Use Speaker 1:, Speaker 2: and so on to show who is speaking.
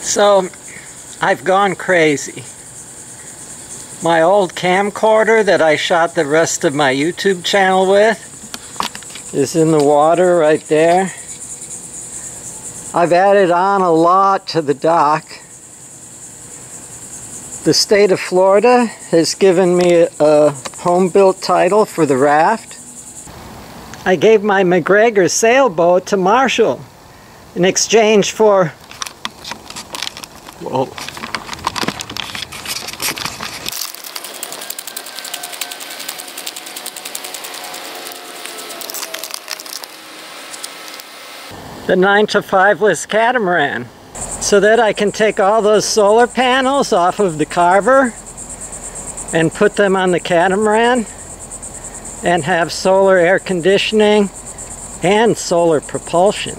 Speaker 1: So, I've gone crazy. My old camcorder that I shot the rest of my YouTube channel with is in the water right there. I've added on a lot to the dock. The state of Florida has given me a home-built title for the raft. I gave my MacGregor sailboat to Marshall in exchange for... Whoa. The 9to5less catamaran, so that I can take all those solar panels off of the Carver and put them on the catamaran and have solar air conditioning and solar propulsion.